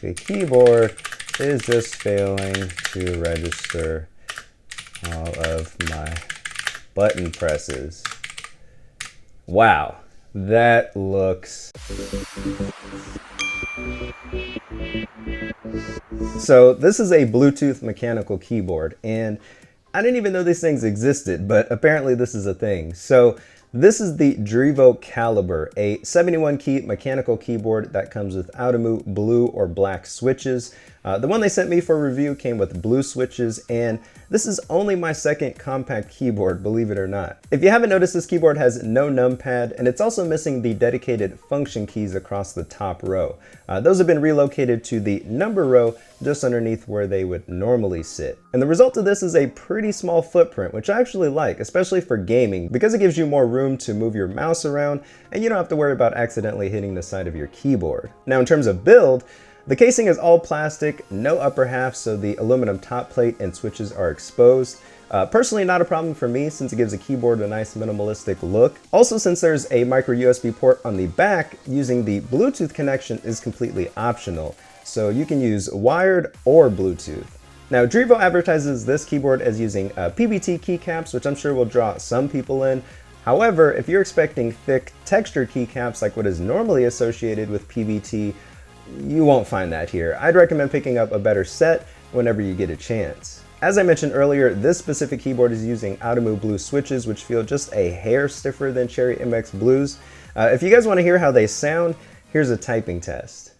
the keyboard is just failing to register all of my button presses. Wow, that looks... So this is a Bluetooth mechanical keyboard, and I didn't even know these things existed, but apparently this is a thing. So this is the Drevo Calibur, a 71 key mechanical keyboard that comes with Audemu blue or black switches. The one they sent me for review came with blue switches, and this is only my second compact keyboard, believe it or not. If you haven't noticed, this keyboard has no numpad, and it's also missing the dedicated function keys across the top row. Those have been relocated to the number row just underneath where they would normally sit. And the result of this is a pretty small footprint, which I actually like, especially for gaming, because it gives you more room to move your mouse around, and you don't have to worry about accidentally hitting the side of your keyboard. Now, in terms of build, the casing is all plastic, no upper half, so the aluminum top plate and switches are exposed. Personally, not a problem for me since it gives a keyboard a nice minimalistic look. Also, since there's a micro USB port on the back, using the Bluetooth connection is completely optional. So you can use wired or Bluetooth. Now, Drevo advertises this keyboard as using PBT keycaps, which I'm sure will draw some people in. However, if you're expecting thick textured keycaps like what is normally associated with PBT, you won't find that here. I'd recommend picking up a better set whenever you get a chance. As I mentioned earlier, this specific keyboard is using Audemu blue switches, which feel just a hair stiffer than Cherry MX Blues. If you guys want to hear how they sound, here's a typing test.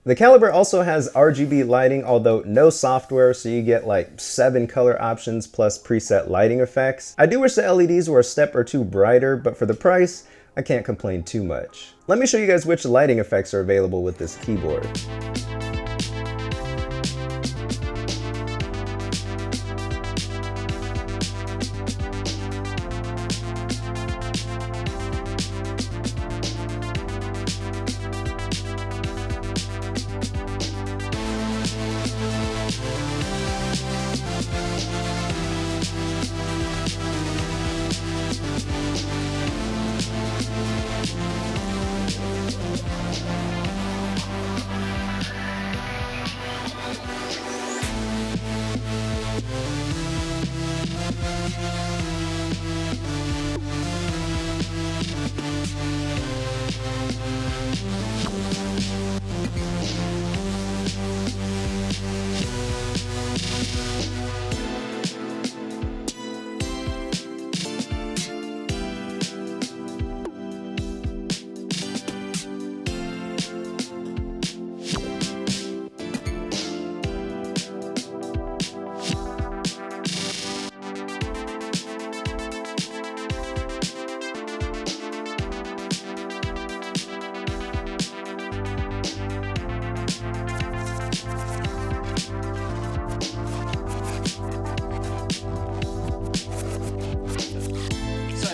The Calibur also has RGB lighting, although no software, so you get like 7 color options plus preset lighting effects. I do wish the LEDs were a step or two brighter, but for the price, I can't complain too much. Let me show you guys which lighting effects are available with this keyboard.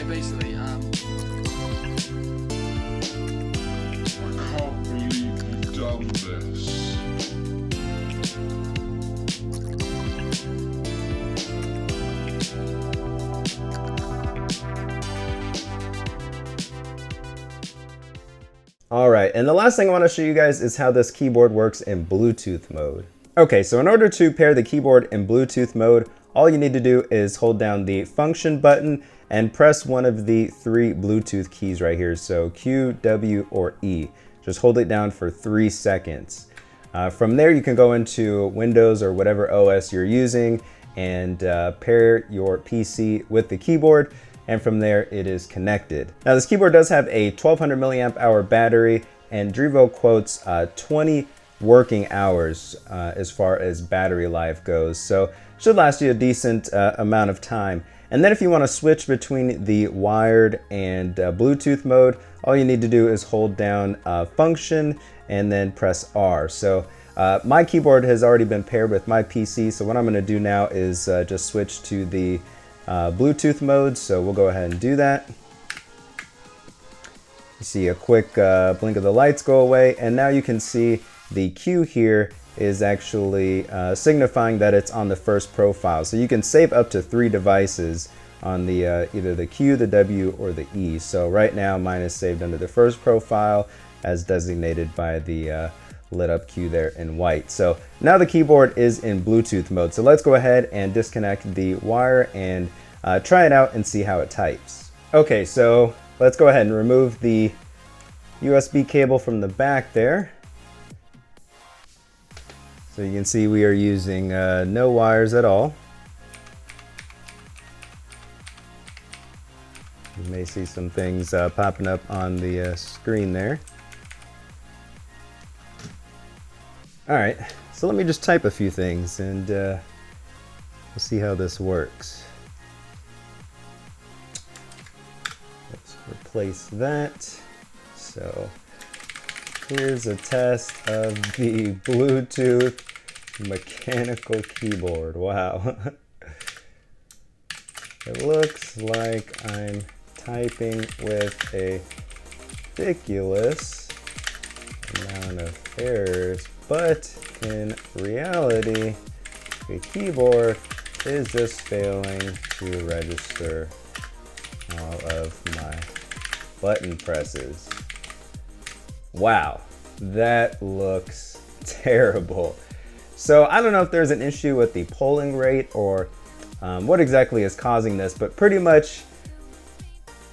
Basically, I can't believe you've done this. Alright, and the last thing I want to show you guys is how this keyboard works in Bluetooth mode. Okay, so in order to pair the keyboard in Bluetooth mode, all you need to do is hold down the function button and press one of the 3 Bluetooth keys right here. So Q, W, or E. Just hold it down for 3 seconds. From there, you can go into Windows or whatever OS you're using and pair your PC with the keyboard. And from there, it is connected. Now, this keyboard does have a 1200 milliamp hour battery, and Drevo quotes 20 working hours as far as battery life goes. So should last you a decent amount of time. And then if you want to switch between the wired and Bluetooth mode, all you need to do is hold down function and then press R. So My keyboard has already been paired with my PC, so what I'm going to do now is just switch to the Bluetooth mode. So we'll go ahead and do that. You see a quick blink of the lights go away, and now you can see the Q here is actually signifying that it's on the first profile. So you can save up to 3 devices on the either the Q, the W, or the E. So right now mine is saved under the first profile as designated by the lit up Q there in white. So now the keyboard is in Bluetooth mode. So let's go ahead and disconnect the wire and try it out and see how it types. Okay, so let's go ahead and remove the USB cable from the back there. So you can see we are using no wires at all. You may see some things popping up on the screen there. All right, so let me just type a few things and we'll see how this works. Let's replace that. So here's a test of the Bluetooth mechanical keyboard. Wow. It looks like I'm typing with a ridiculous amount of errors, but in reality, the keyboard is just failing to register all of my button presses. Wow, that looks terrible. So I don't know if there's an issue with the polling rate or what exactly is causing this, but pretty much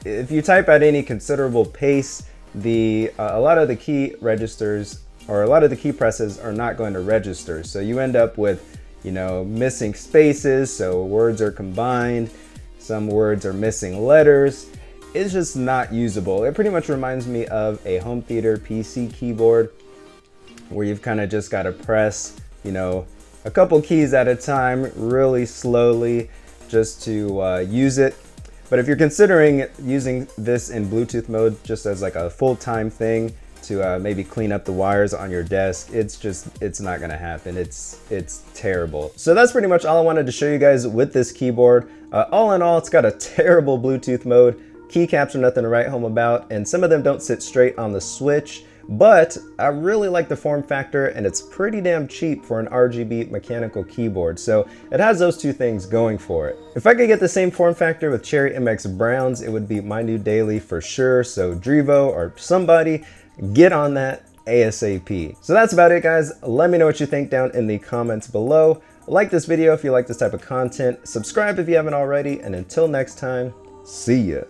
if you type at any considerable pace, a lot of the key registers or a lot of the key presses are not going to register. So you end up with, you know, missing spaces, so words are combined, some words are missing letters. It's just not usable. It pretty much reminds me of a home theater PC keyboard where you've kind of just got to press, you know, a couple keys at a time really slowly just to use it. But if you're considering using this in Bluetooth mode just as like a full-time thing to maybe clean up the wires on your desk, it's not gonna happen. It's terrible. So that's pretty much all I wanted to show you guys with this keyboard. All in all, it's got a terrible Bluetooth mode. Keycaps are nothing to write home about, and some of them don't sit straight on the switch. But I really like the form factor, and it's pretty damn cheap for an RGB mechanical keyboard. So it has those two things going for it. If I could get the same form factor with Cherry MX Browns, it would be my new daily for sure. So Drevo or somebody, get on that ASAP. So that's about it, guys. Let me know what you think down in the comments below. Like this video if you like this type of content. Subscribe if you haven't already. And until next time, see ya.